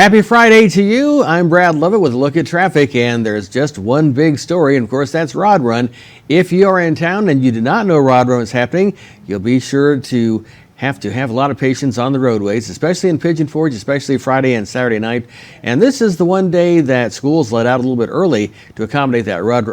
Happy Friday to you. I'm Brad Lovett with a look at traffic, and there's just one big story, and of course that's Rod Run. If you are in town and you do not know Rod Run is happening, you'll be sure to have a lot of patience on the roadways, especially in Pigeon Forge, especially Friday and Saturday night. And this is the one day that schools let out a little bit early to accommodate that Rod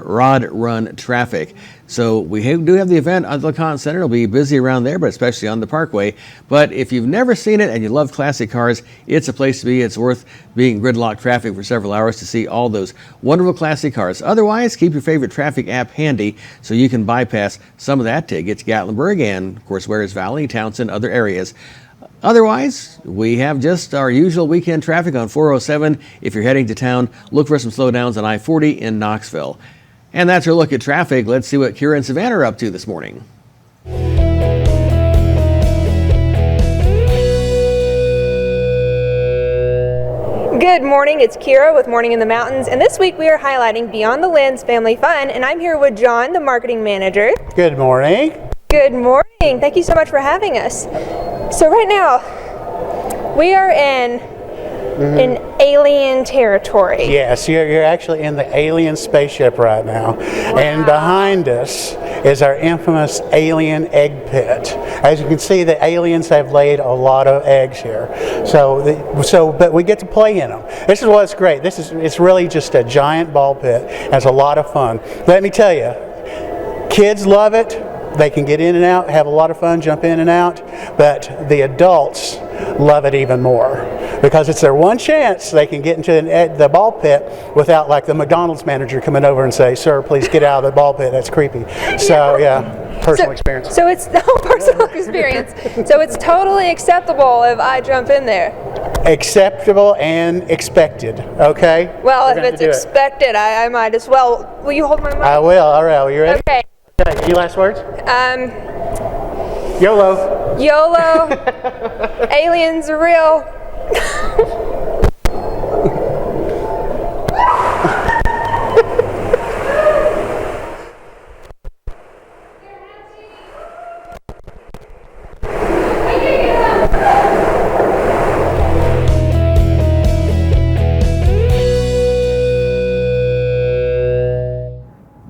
Run traffic. So we do have the event at the LeConte Center. It'll be busy around there, but especially on the Parkway. But if you've never seen it and you love classic cars, it's a place to be. It's worth being gridlocked traffic for several hours to see all those wonderful classic cars. Otherwise, keep your favorite traffic app handy so you can bypass some of that to get to Gatlinburg and, of course, Warriors Valley, Townsend, other areas. Otherwise, we have just our usual weekend traffic on 407. If you're heading to town, look for some slowdowns on I-40 in Knoxville. And that's our look at traffic. Let's see what Kira and Savannah are up to this morning. Good morning, it's Kira with Morning in the Mountains, and this week we are highlighting Beyond the Lens Family Fun, and I'm here with John, the marketing manager. Good morning. Good morning. Thank you so much for having us. So right now, we are in alien territory. Yes, you're actually in the alien spaceship right now. Wow. And behind us is our infamous alien egg pit. As you can see, the aliens have laid a lot of eggs here. But we get to play in them. This is what's great. It's really just a giant ball pit. It's a lot of fun. Let me tell you, kids love it. They can get in and out, have a lot of fun, jump in and out, but the adults love it even more because it's their one chance they can get into the ball pit without like the McDonald's manager coming over and say, "Sir, please get out of the ball pit, that's creepy." So yeah, personal experience. So it's the whole personal experience. So it's totally acceptable if I jump in there. Acceptable and expected, okay? Well, if it's expected, I might as well. Will you hold my mic? I will, all right, are you ready? Okay. Any last words? YOLO. YOLO. Aliens are real.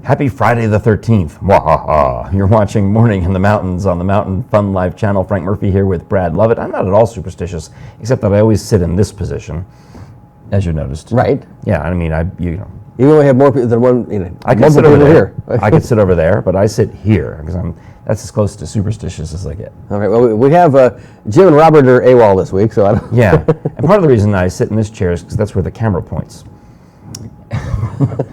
Happy Friday the 13th. Wahaha. You're watching Morning in the Mountains on the Mountain Fun Live channel. Frank Murphy here with Brad Lovett. I'm not at all superstitious, except that I always sit in this position, as you noticed. Right. Yeah, I mean, You only have more people than one, I could sit over there. I could sit over there, but I sit here because that's as close to superstitious as I get. All right, well, we have Jim and Robert are AWOL this week, so I don't... Yeah, and part of the reason I sit in this chair is because that's where the camera points.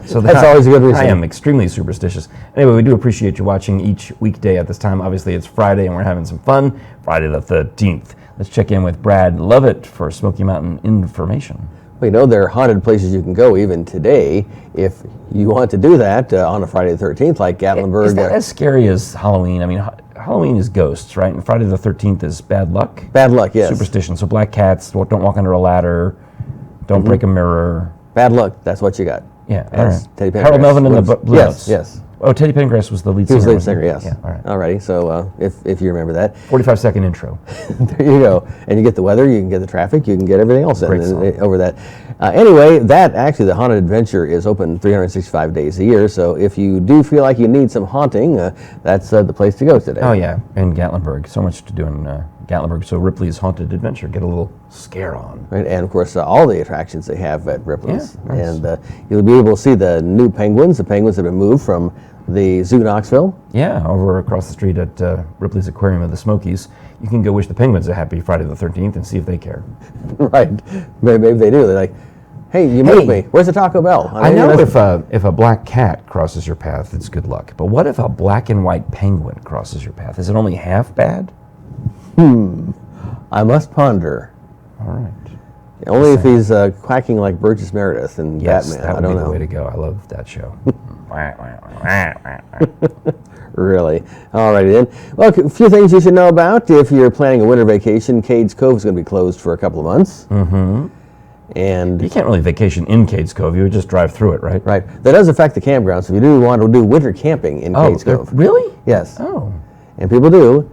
So that's always a good reason. I am extremely superstitious. Anyway, we do appreciate you watching each weekday at this time. Obviously, it's Friday and we're having some fun. Friday the 13th. Let's check in with Brad Lovett for Smoky Mountain information. We know there are haunted places you can go even today if you want to do that on a Friday the 13th, like Gatlinburg. Is that as scary as Halloween? I mean, Halloween is ghosts, right? And Friday the 13th is bad luck? Bad luck, yes. Superstition. So black cats, don't walk under a ladder, don't break a mirror. Bad luck, that's what you got. Yeah, all right. Teddy Harold Melvin and the Blue Notes. Yes. Oh, Teddy Pendergrass was the lead singer. He was the lead singer, yes. Yeah, all right. Alrighty, so if you remember that. 45-second intro. There you go. And you get the weather, you can get the traffic, you can get everything else over that. Anyway, the Haunted Adventure is open 365 days a year, so if you do feel like you need some haunting, that's the place to go today. Oh, yeah, in Gatlinburg. So much to do in Gatlinburg. So Ripley's Haunted Adventure. Get a little scare on. Right, and of course, all the attractions they have at Ripley's. Yeah, nice. And you'll be able to see the new penguins. The penguins have been moved from the Zoo Knoxville. Yeah, over across the street at Ripley's Aquarium of the Smokies. You can go wish the penguins a happy Friday the 13th and see if they care. Right. Maybe they do. They're like, hey, you moved me. Where's the Taco Bell? I know if a black cat crosses your path, it's good luck. But what if a black and white penguin crosses your path? Is it only half bad? I must ponder. All right. Only if he's quacking like Burgess Meredith in Batman. That would I don't be know. the way to go. I love that show. Really? Alrighty then. Well, a few things you should know about if you're planning a winter vacation. Cades Cove is going to be closed for a couple of months. Mm-hmm. And you can't really vacation in Cades Cove. You would just drive through it, right? Right. That does affect the campground. So if you do want to do winter camping in Cades Cove. Really? Yes. Oh. And people do.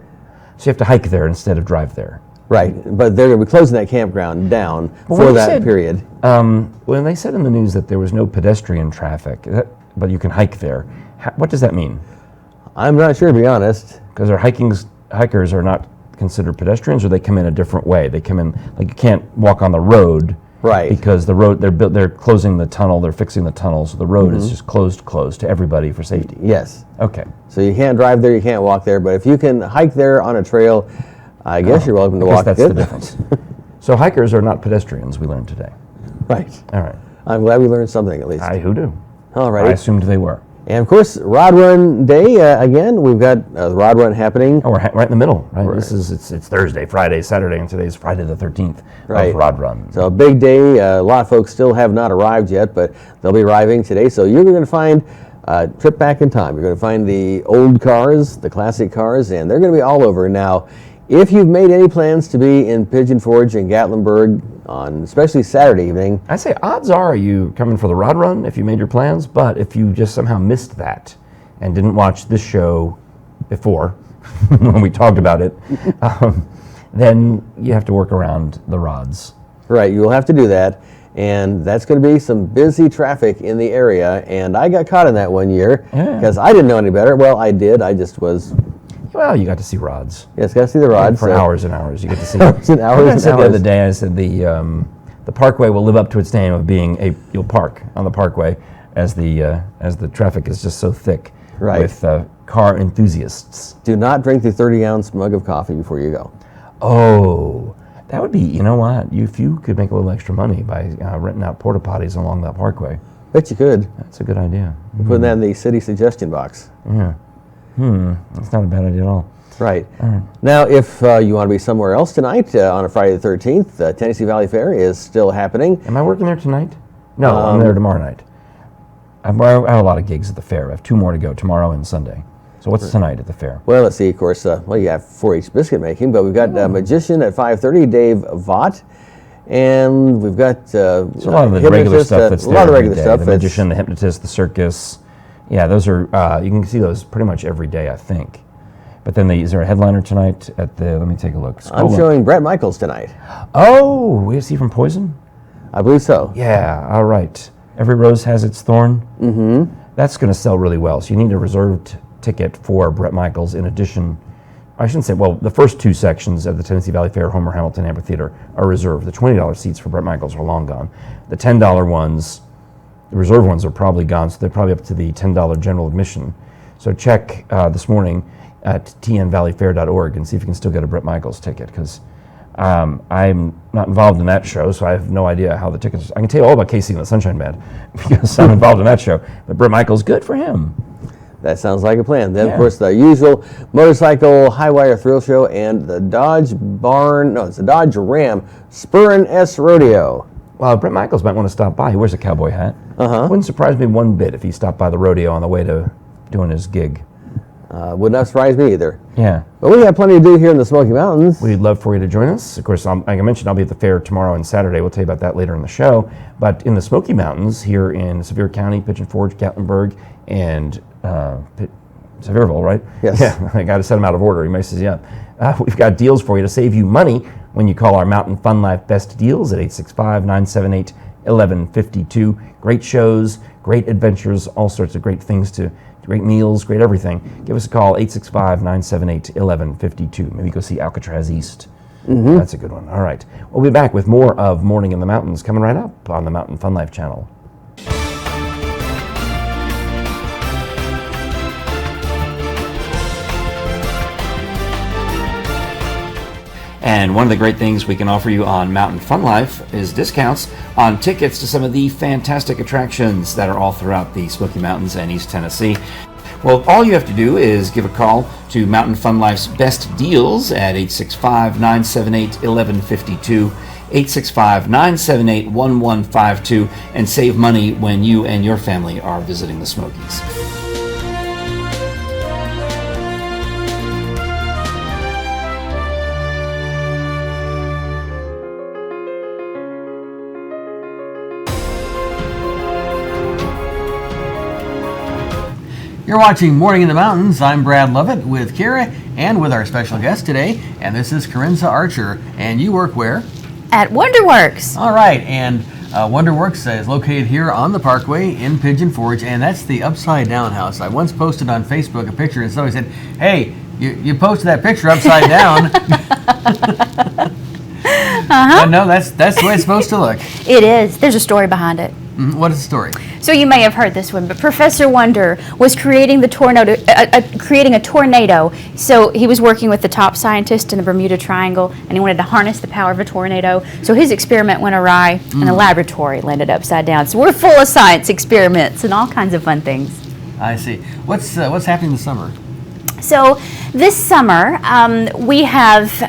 So you have to hike there instead of drive there. Right, but they're going to be closing that campground down Well, for when you that said- period. When they said in the news that there was no pedestrian traffic, but you can hike there, what does that mean? I'm not sure, to be honest. Because hikers are not considered pedestrians, or they come in a different way. They come in like you can't walk on the road, Right. Because the road they're closing the tunnel, they're fixing the tunnel, so the road is just closed to everybody for safety. Yes. Okay. So you can't drive there, you can't walk there, but if you can hike there on a trail, I guess you're welcome to I guess walk that's it. the difference. So hikers are not pedestrians, we learned today. Right. All right. I'm glad we learned something at least. Who do? All I right. assumed they were. And of course, Rod Run Day, again, we've got the Rod Run happening. Oh, we're right in the middle, right? It's Thursday, Friday, Saturday, and today's Friday the 13th Right. of Rod Run. So a big day. A lot of folks still have not arrived yet, but they'll be arriving today. So you're going to find a trip back in time. You're going to find the old cars, the classic cars, and they're going to be all over. Now, if you've made any plans to be in Pigeon Forge and Gatlinburg on especially Saturday evening, I say odds are you coming for the Rod Run if you made your plans, but if you just somehow missed that and didn't watch this show before when we talked about it, then you have to work around the rods. right, you'll have to do that. And that's going to be some busy traffic in the area. And I got caught in that one year Yeah. because I didn't know any better. Well, I did. I just was, Well, you got to see rods. got to see the rods. For so- hours and hours. You get to see Hours and hours I and said the hours. other day, I said the parkway will live up to its name of being you'll park on the parkway as the traffic is just so thick Right. with car enthusiasts. Do not drink the 30-ounce mug of coffee before you go. Oh, that would be, you know what? If you could make a little extra money by renting out porta potties along that parkway, Bet you could. that's a good idea. Put that in the city suggestion box. That's not a bad idea at all. Right. Now, if you want to be somewhere else tonight on a Friday the 13th, the Tennessee Valley Fair is still happening. Am I working there tonight? No, I'm there tomorrow night. I have a lot of gigs at the fair. I have 2 more to go, tomorrow and Sunday. So what's tonight at the fair? Well, let's see, of course, you have 4-H biscuit making, but we've got Magician at 5:30, Dave Vaught, and we've got So a lot of the regular stuff that's a there lot of every regular day. stuff. The Magician, the Hypnotist, the Circus. Yeah, those are, you can see those pretty much every day, I think. But then is there a headliner tonight at the, let me take a look. I'm showing Brett Michaels tonight. Oh, is he from Poison? I believe so. Yeah, all right. Every rose has its thorn. Mm-hmm. That's going to sell really well. So you need a reserved ticket for Brett Michaels in addition. I shouldn't say, well, the first 2 sections of the Tennessee Valley Fair, Homer Hamilton Amphitheater, are reserved. The $20 seats for Brett Michaels are long gone. The $10 ones, the reserve ones are probably gone, so they're probably up to the $10 general admission. So check this morning at tnvalleyfair.org and see if you can still get a Brett Michaels ticket, because I'm not involved in that show, so I have no idea how the tickets. I can tell you all about Casey and the Sunshine Band because I'm involved in that show. But Brett Michaels, good for him. That sounds like a plan. Then, Yeah. of course, the usual motorcycle high wire thrill show and the Dodge Ram Spurrin S Rodeo. Well, Brett Michaels might want to stop by. He wears a cowboy hat. Wouldn't surprise me one bit if he stopped by the rodeo on the way to doing his gig. Would not surprise me either. Yeah. But we have plenty to do here in the Smoky Mountains. We'd love for you to join us. Of course, like I mentioned, I'll be at the fair tomorrow and Saturday. We'll tell you about that later in the show. But in the Smoky Mountains, here in Sevier County, Pigeon Forge, Gatlinburg, and Sevierville, right? Yes. Yeah, I got to set them out of order. He messes you up. We've got deals for you to save you money when you call our Mountain Fun Life Best Deals at 865-978-1152. Great shows, great adventures, all sorts of great things great meals, great everything. Give us a call, 865-978-1152. Maybe go see Alcatraz East. That's a good one. All right. We'll be back with more of Morning in the Mountains coming right up on the Mountain Fun Life channel. And one of the great things we can offer you on Mountain Fun Life is discounts on tickets to some of the fantastic attractions that are all throughout the Smoky Mountains and East Tennessee. Well, all you have to do is give a call to Mountain Fun Life's Best Deals at 865-978-1152, 865-978-1152, and save money when you and your family are visiting the Smokies. You're watching Morning in the Mountains. I'm Brad Lovett with Kara and with our special guest today, and this is Carinza Archer. And you work where? At WonderWorks. All right, and WonderWorks is located here on the Parkway in Pigeon Forge, and that's the upside down house. I once posted on Facebook a picture, and somebody said, "Hey, you posted that picture upside down." But no, that's the way it's supposed to look. It is. There's a story behind it. What is the story? So you may have heard this one, but Professor Wonder was creating the creating a tornado. So he was working with the top scientist in the Bermuda Triangle, and he wanted to harness the power of a tornado. So his experiment went awry, and the laboratory landed upside down. So we're full of science experiments and all kinds of fun things. I see. What's happening this summer? So this summer, we have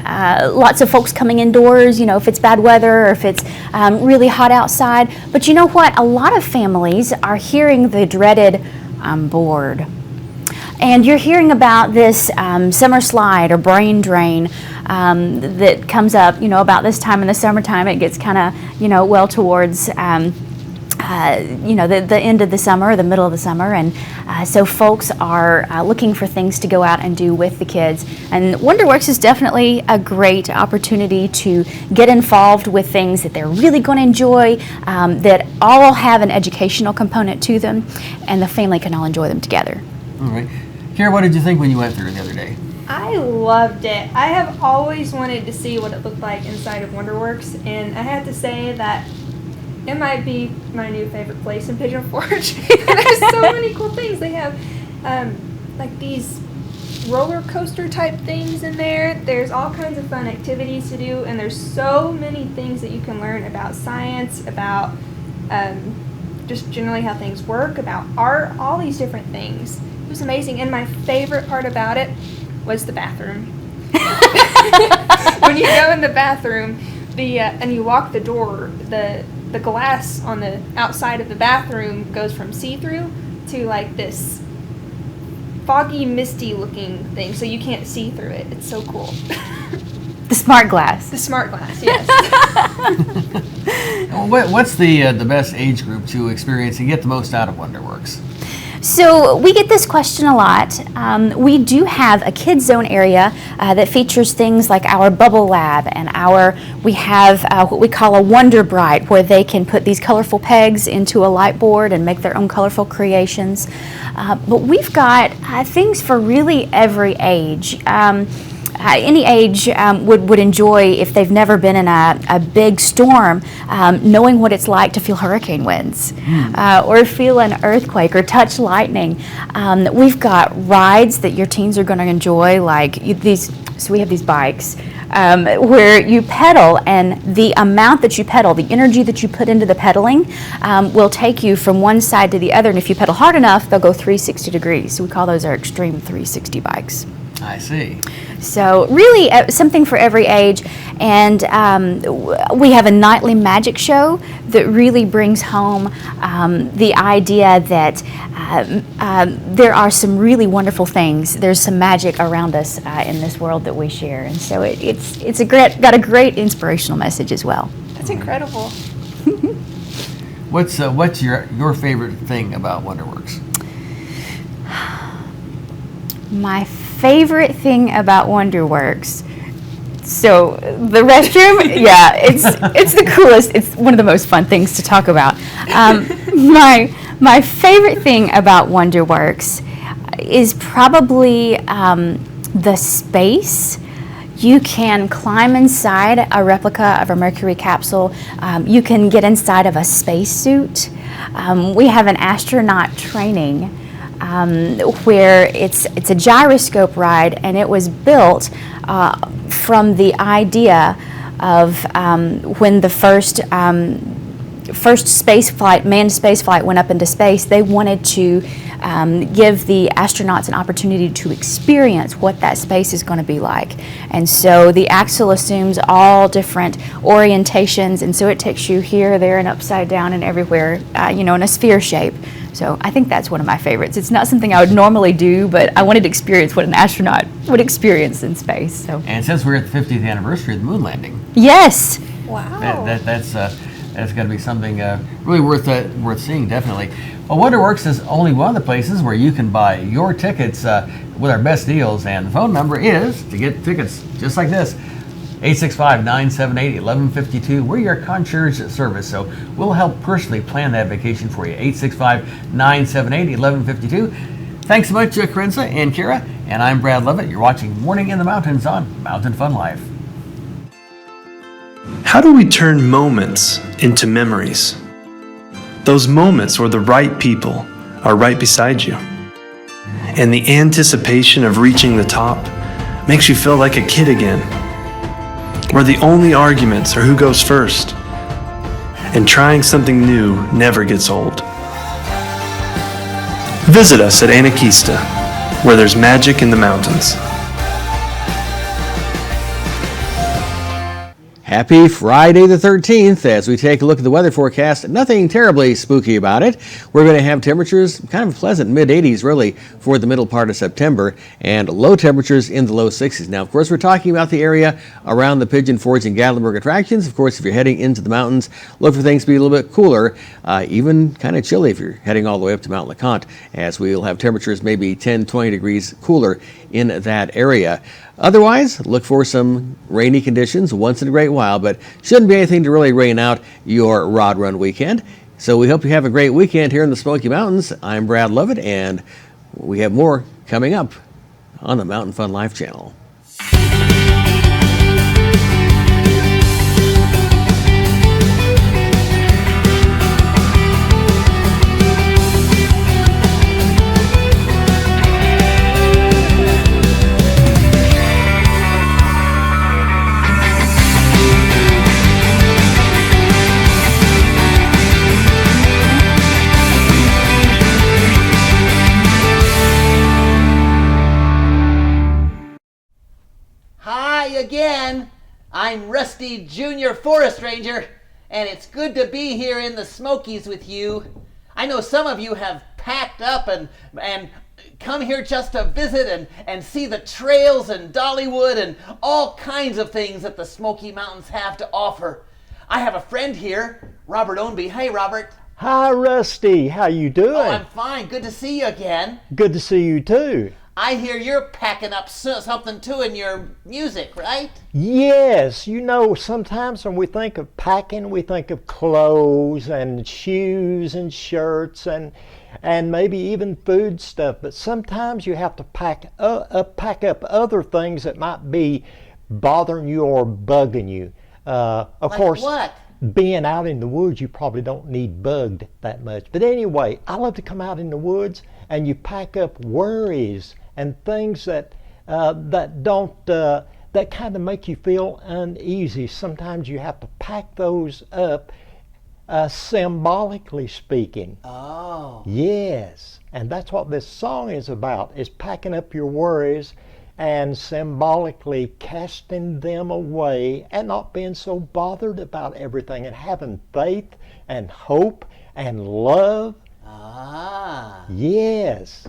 lots of folks coming indoors, you know, if it's bad weather or if it's really hot outside. But you know what? A lot of families are hearing the dreaded, "I'm bored." And you're hearing about this summer slide or brain drain that comes up, you know, about this time in the summertime. It gets kind of, you know, well towards the end of the summer or the middle of the summer, and so folks are looking for things to go out and do with the kids. And WonderWorks is definitely a great opportunity to get involved with things that they're really going to enjoy, that all have an educational component to them, and the family can all enjoy them together. All right. Kara, what did you think when you went through the other day? I loved it. I have always wanted to see what it looked like inside of WonderWorks, and I have to say that it might be my new favorite place in Pigeon Forge. There's so many cool things. They have like these roller coaster type things in there. There's all kinds of fun activities to do, and there's so many things that you can learn about science, about just generally how things work, about art, all these different things. It was amazing, and my favorite part about it was the bathroom. When you go in the bathroom, and you walk the door, the glass on the outside of the bathroom goes from see-through to like this foggy, misty looking thing, so you can't see through it. It's so cool. The smart glass. The smart glass, yes. What's the best age group to experience and get the most out of WonderWorks? So we get this question a lot. We do have a kids zone area that features things like our bubble lab, and we have what we call a Wonder Bright, where they can put these colorful pegs into a light board and make their own colorful creations. But we've got things for really every age. Any age would enjoy, if they've never been in a big storm, knowing what it's like to feel hurricane winds or feel an earthquake or touch lightning. We've got rides that your teens are going to enjoy, like these. So we have these bikes where you pedal, and the amount that you pedal, the energy that you put into the pedaling, will take you from one side to the other. And if you pedal hard enough, they'll go 360 degrees. So we call those our extreme 360 bikes. I see. So really something for every age. And we have a nightly magic show that really brings home the idea that there are some really wonderful things. There's some magic around us in this world that we share. And so it's got a great inspirational message as well. That's incredible. What's your favorite thing about WonderWorks? My favorite thing about WonderWorks, so the restroom, yeah, it's the coolest. It's one of the most fun things to talk about. My favorite thing about WonderWorks is probably the space. You can climb inside a replica of a Mercury capsule. You can get inside of a spacesuit. We have an astronaut training where it's a gyroscope ride, and it was built from the idea of when the first manned space flight went up into space. They wanted to give the astronauts an opportunity to experience what that space is going to be like. And so the axle assumes all different orientations, and so it takes you here, there, and upside down and everywhere, in a sphere shape. So I think that's one of my favorites. It's not something I would normally do, but I wanted to experience what an astronaut would experience in space. So. And since we're at the 50th anniversary of the moon landing. Yes. Wow. That's going to be something really worth seeing, definitely. Well, WonderWorks is only one of the places where you can buy your tickets with our best deals, and the phone number is to get tickets just like this. 865-978-1152. We're your concierge service, so we'll help personally plan that vacation for you. 865-978-1152. Thanks so much, Carenza and Kira, and I'm Brad Levitt. You're watching Morning in the Mountains on Mountain Fun Life. How do we turn moments into memories? Those moments where the right people are right beside you, and the anticipation of reaching the top makes you feel like a kid again, where the only arguments are who goes first, and trying something new never gets old. Visit us at Anakeesta, where there's magic in the mountains. Happy Friday the 13th. As we take a look at the weather forecast, nothing terribly spooky about it. We're going to have temperatures kind of pleasant mid-80s really for the middle part of September, and low temperatures in the low 60s. Now, of course, we're talking about the area around the Pigeon Forge and Gatlinburg attractions. Of course, if you're heading into the mountains, look for things to be a little bit cooler, even kind of chilly if you're heading all the way up to Mount LeConte, as we'll have temperatures maybe 10, 20 degrees cooler in that area. Otherwise, look for some rainy conditions once in a great while, but shouldn't be anything to really rain out your Rod Run weekend. So we hope you have a great weekend here in the Smoky Mountains. I'm Brad Levitt, and we have more coming up on the Mountain Fun Life channel. Again, I'm Rusty Junior Forest Ranger, and it's good to be here in the Smokies with you. I know some of you have packed up and come here just to visit and see the trails and Dollywood and all kinds of things that the Smoky Mountains have to offer. I have a friend here, Robert Ownby. Hey, Robert. Hi, Rusty. How you doing? Oh, I'm fine. Good to see you again. Good to see you too. I hear you're packing up something too in your music, right? Yes, you know, sometimes when we think of packing, we think of clothes and shoes and shirts and maybe even food stuff. But sometimes you have to pack up other things that might be bothering you or bugging you. Of like course, what? Being out in the woods, you probably don't need bugged that much. But anyway, I love to come out in the woods and you pack up worries and things that kind of make you feel uneasy. Sometimes you have to pack those up, symbolically speaking. Oh. Yes, and that's what this song is about, is packing up your worries and symbolically casting them away and not being so bothered about everything and having faith and hope and love. Ah. Yes.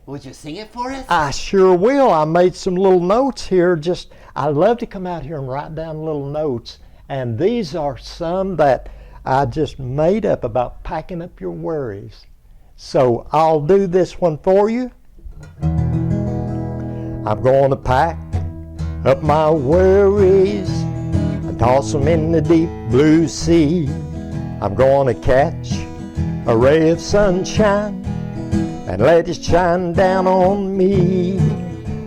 Would you sing it for us? I sure will. I made some little notes here. I love to come out here and write down little notes. And these are some that I just made up about packing up your worries. So I'll do this one for you. I'm going to pack up my worries and toss them in the deep blue sea. I'm going to catch a ray of sunshine and let it shine down on me.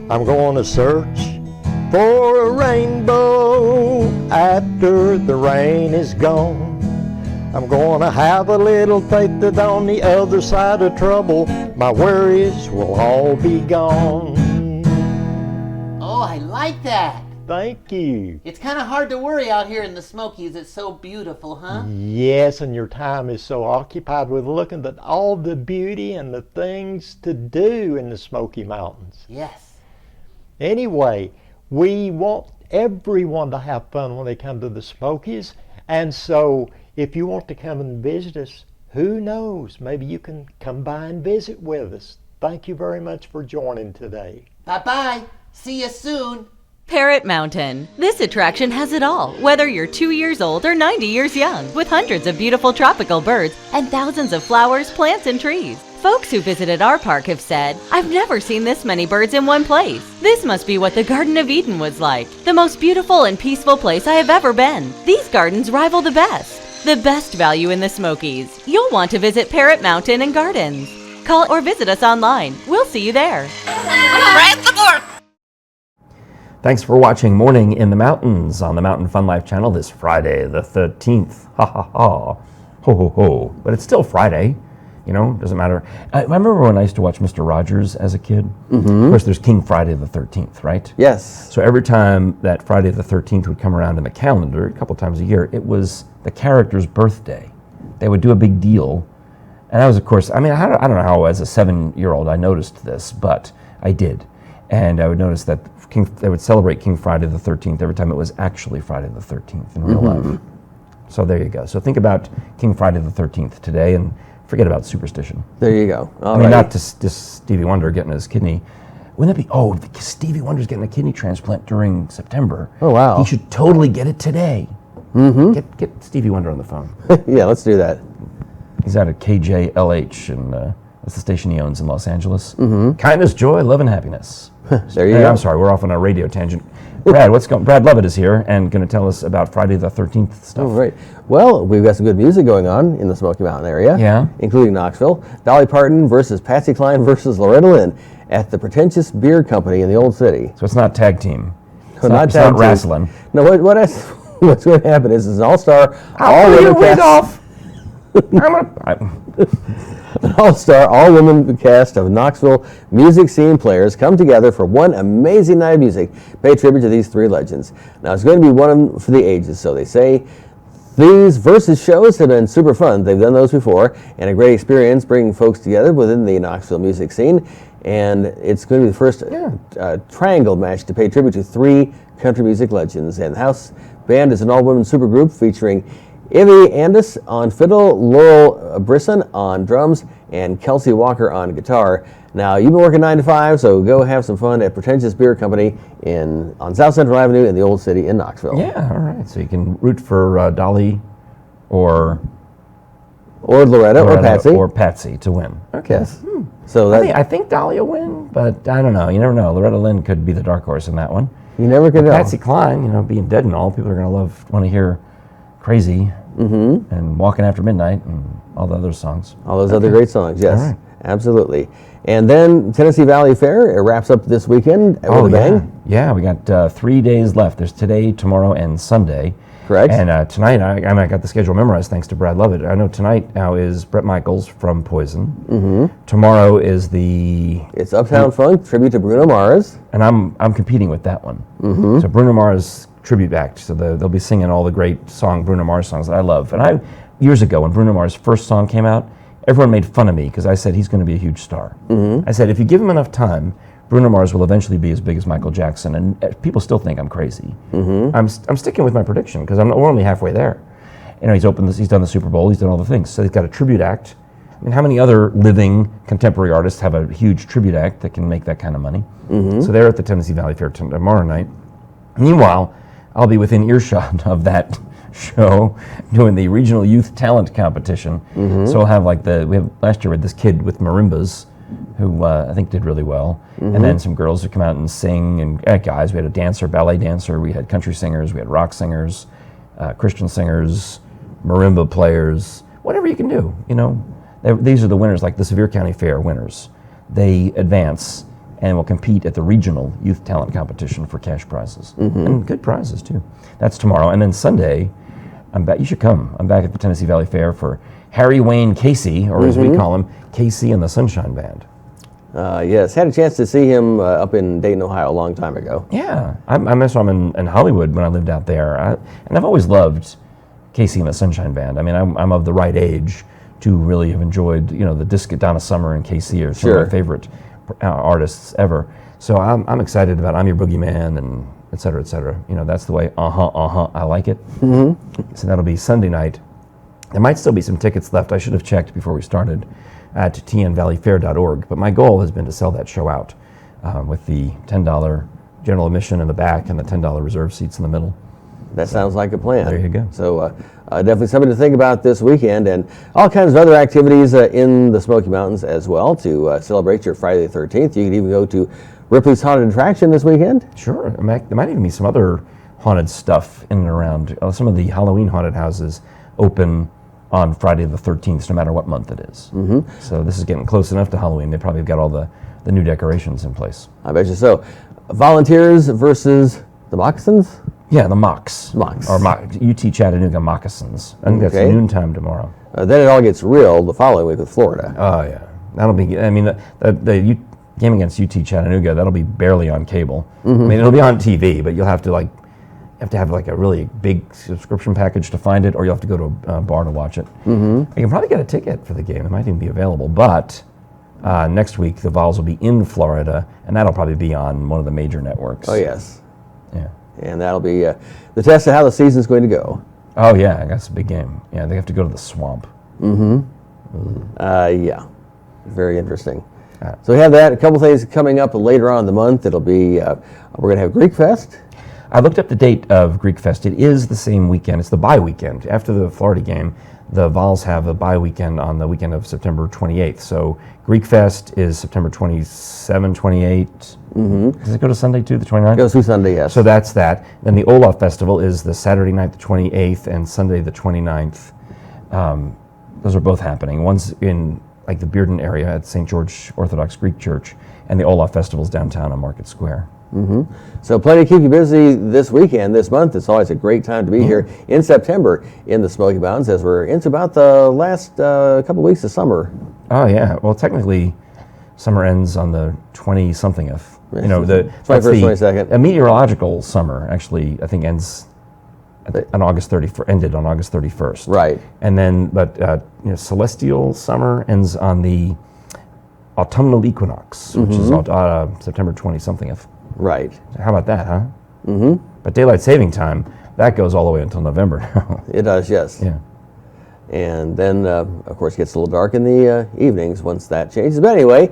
I'm going to search for a rainbow after the rain is gone. I'm going to have a little faith that on the other side of trouble, my worries will all be gone. Oh, I like that. Thank you. It's kind of hard to worry out here in the Smokies. It's so beautiful, huh? Yes, and your time is so occupied with looking at all the beauty and the things to do in the Smoky Mountains. Yes. Anyway, we want everyone to have fun when they come to the Smokies, and so if you want to come and visit us, who knows, maybe you can come by and visit with us. Thank you very much for joining today. Bye-bye. See you soon. Parrot Mountain. This attraction has it all, whether you're 2 years old or 90 years young, with hundreds of beautiful tropical birds and thousands of flowers, plants, and trees. Folks who visited our park have said, "I've never seen this many birds in one place. This must be what the Garden of Eden was like. The most beautiful and peaceful place I have ever been. These gardens rival the best. The best value in the Smokies. You'll want to visit Parrot Mountain and Gardens. Call or visit us online. We'll see you there." Thanks for watching Morning in the Mountains on the Mountain Fun Life channel this Friday, the 13th. Ha ha ha. Ho ho ho. But it's still Friday. You know, doesn't matter. I remember when I used to watch Mr. Rogers as a kid. Of course, there's King Friday the 13th, right? Yes. So every time that Friday the 13th would come around in the calendar, a couple times a year, it was the character's birthday. They would do a big deal. And I was, of course, I mean, I don't know how as a 7-year-old I noticed this, but I did. And I would notice that they would celebrate King Friday the 13th every time it was actually Friday the 13th in real life. So there you go. So think about King Friday the 13th today and forget about superstition. There you go. I mean, not just Stevie Wonder getting his kidney. Wouldn't that be, Stevie Wonder's getting a kidney transplant during September. Oh, wow. He should totally get it today. Get Stevie Wonder on the phone. Yeah, let's do that. He's out at KJLH, and that's the station he owns in Los Angeles. Kindness, joy, love, and happiness. There you go. I'm sorry, we're off on a radio tangent. Brad, Brad Lovett is here and going to tell us about Friday the 13th stuff. Oh, right. Well, we've got some good music going on in the Smoky Mountain area. Yeah. Including Knoxville. Dolly Parton versus Patsy Cline versus Loretta Lynn at the Pretentious Beer Company in the Old City. So it's not tag team. It's So not tag team. wrestling. No, what's going to happen is it's an all-star, an all-star, all-women cast of Knoxville music scene players come together for one amazing night of music. Pay tribute to these three legends. Now, it's going to be one for the ages, so they say. These versus shows have been super fun. They've done those before, and a great experience bringing folks together within the Knoxville music scene. And it's going to be the first triangle match to pay tribute to three country music legends. And the house band is an all-women supergroup featuring Ivy Andis on fiddle, Laurel Brisson on drums, and Kelsey Walker on guitar. Now, you've been working 9 to 5, so go have some fun at Pretentious Beer Company on South Central Avenue in the Old City in Knoxville. Yeah, all right. So you can root for Dolly or Loretta or Patsy. Or Patsy to win. Okay. Yes. So I think Dolly will win, but I don't know. You never know. Loretta Lynn could be the dark horse in that one. You never could know. Patsy Cline, being dead and all, people are going to want to hear Crazy and Walking After Midnight and all the other songs. All those other great songs, yes. All right. Absolutely. And then Tennessee Valley Fair, it wraps up this weekend with a bang. Yeah, we got 3 days left. There's today, tomorrow, and Sunday. Correct. And tonight, I got the schedule memorized thanks to Brad Lovett. I know tonight now is Bret Michaels from Poison. Tomorrow is It's Uptown Funk, tribute to Bruno Mars. And I'm competing with that one. So Bruno Mars tribute act. So they'll be singing all the great Bruno Mars songs that I love. And years ago, when Bruno Mars' first song came out, everyone made fun of me because I said he's going to be a huge star. I said if you give him enough time, Bruno Mars will eventually be as big as Michael Jackson, and people still think I'm crazy. I'm sticking with my prediction because we're only halfway there. He's done the Super Bowl, he's done all the things. So he's got a tribute act. I mean, how many other living contemporary artists have a huge tribute act that can make that kind of money? So they're at the Tennessee Valley Fair tomorrow night. Meanwhile, I'll be within earshot of that show doing the regional youth talent competition. So we'll have last year we had this kid with marimbas who I think did really well. And then some girls who come out and sing, and guys, we had a dancer, ballet dancer, we had country singers, we had rock singers, Christian singers, marimba players, whatever you can do, These are the winners, like the Sevier County Fair winners. They advance and will compete at the regional youth talent competition for cash prizes. And good prizes too. That's tomorrow. And then Sunday, you should come. I'm back at the Tennessee Valley Fair for Harry Wayne Casey, or as we call him, Casey and the Sunshine Band. Yes, had a chance to see him up in Dayton, Ohio a long time ago. Yeah, I saw him in Hollywood when I lived out there. And I've always loved Casey and the Sunshine Band. I mean, I'm of the right age to really have enjoyed, the disc Donna Summer and Casey are some of my favorite artists ever. So I'm excited about I'm Your Boogeyman and et cetera, et cetera. That's the way, I like it. So that'll be Sunday night. There might still be some tickets left. I should have checked before we started at tnvalleyfair.org. But my goal has been to sell that show out with the $10 general admission in the back and the $10 reserve seats in the middle. That sounds like a plan. There you go. So definitely something to think about this weekend, and all kinds of other activities in the Smoky Mountains as well to celebrate your Friday the 13th. You can even go to Ripley's Haunted Attraction this weekend. Sure. There might even be some other haunted stuff in and around. Some of the Halloween haunted houses open on Friday the 13th, no matter what month it is. Mm-hmm. So this is getting close enough to Halloween. They probably have got all the new decorations in place. I bet you so. Volunteers versus the moccasins? Yeah, the mocks. Mocks. Or UT Chattanooga moccasins. I think that's noontime tomorrow. Then it all gets real the following week with Florida. Oh, yeah. That'll be, I mean, the game against UT Chattanooga, that'll be barely on cable. Mm-hmm. I mean, it'll be on TV, but you'll have to have a really big subscription package to find it, or you'll have to go to a bar to watch it. Mm-hmm. You can probably get a ticket for the game. It might even be available, but next week the Vols will be in Florida, and that'll probably be on one of the major networks. Oh, yes. Yeah. And that'll be the test of how the season's going to go. Oh, yeah, that's a big game. Yeah, they have to go to the swamp. Yeah. Very interesting. So we have that. A couple things coming up later on in the month. It'll be, we're going to have Greek Fest. I looked up the date of Greek Fest. It is the same weekend. It's the bye weekend. After the Florida game, the Vols have a bye weekend on the weekend of September 28th. So Greek Fest is September 27, 28. Mm-hmm. Does it go to Sunday too, the 29th? It goes through Sunday, yes. So that's that. Then the Olaf Festival is the Saturday night, the 28th, and Sunday, the 29th. Those are both happening. One's in like the Bearden area at St. George Orthodox Greek Church, and the Olaf Festival's downtown on Market Square. Mm-hmm. So plenty to keep you busy this weekend, this month. It's always a great time to be here in September in the Smoky Mountains as we're into about the last couple weeks of summer. Oh, yeah. Well, technically, summer ends on the 20-somethingth. You know, the 21st, 22nd. A meteorological summer actually, I think, ends on August 31st. Ended on August 31st. Right. And then, but celestial summer ends on the autumnal equinox, which is September 20-somethingth. Right. How about that, huh? Mm-hmm. But daylight saving time, that goes all the way until November now. It does, yes. Yeah. And then, of course, it gets a little dark in the evenings once that changes. But anyway,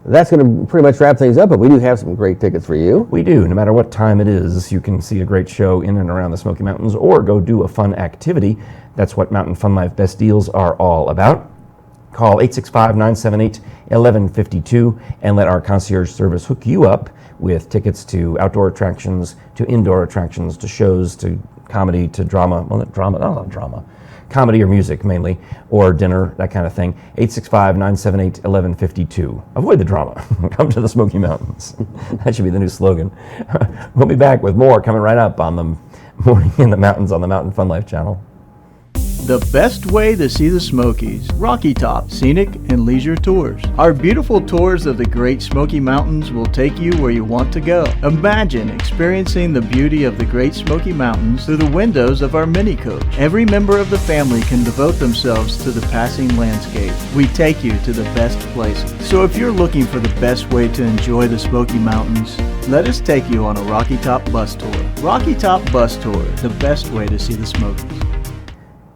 that's going to pretty much wrap things up, but we do have some great tickets for you. We do. No matter what time it is, you can see a great show in and around the Smoky Mountains or go do a fun activity. That's what Mountain Fun Life Best Deals are all about. Call 865-978-1152 and let our concierge service hook you up with tickets to outdoor attractions, to indoor attractions, to shows, to comedy, to drama. Well, not drama. Comedy or music mainly, or dinner, that kind of thing. 865-978-1152. Avoid the drama. Come to the Smoky Mountains. That should be the new slogan. We'll be back with more coming right up on the Morning in the Mountains on the Mountain Fun Life channel. The best way to see the Smokies, Rocky Top, Scenic, and Leisure Tours. Our beautiful tours of the Great Smoky Mountains will take you where you want to go. Imagine experiencing the beauty of the Great Smoky Mountains through the windows of our mini coach. Every member of the family can devote themselves to the passing landscape. We take you to the best places. So if you're looking for the best way to enjoy the Smoky Mountains, let us take you on a Rocky Top bus tour. Rocky Top Bus Tour, the best way to see the Smokies.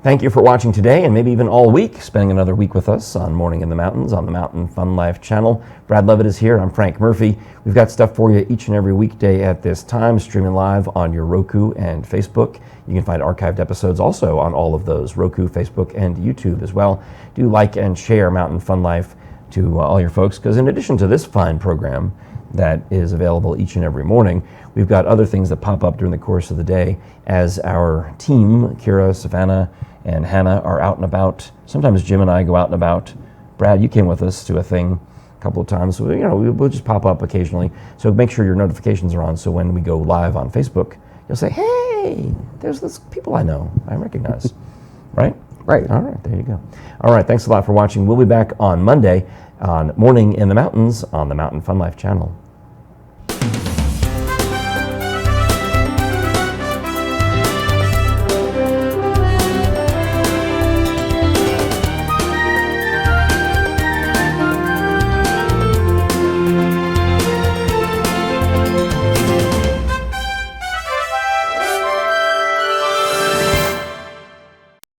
Thank you for watching today and maybe even all week, spending another week with us on Morning in the Mountains on the Mountain Fun Life channel. Brad Levitt is here. I'm Frank Murphy. We've got stuff for you each and every weekday at this time, streaming live on your Roku and Facebook. You can find archived episodes also on all of those, Roku, Facebook, and YouTube as well. Do like and share Mountain Fun Life to all your folks, because in addition to this fine program that is available each and every morning, we've got other things that pop up during the course of the day as our team, Kira, Savannah, and Hannah are out and about. Sometimes Jim and I go out and about. Brad, you came with us to a thing a couple of times. So, we'll just pop up occasionally. So make sure your notifications are on, so when we go live on Facebook, you'll say, hey, there's this people I know, I recognize. Right? Right. All right, there you go. All right, thanks a lot for watching. We'll be back on Monday on Morning in the Mountains on the Mountain Fun Life channel.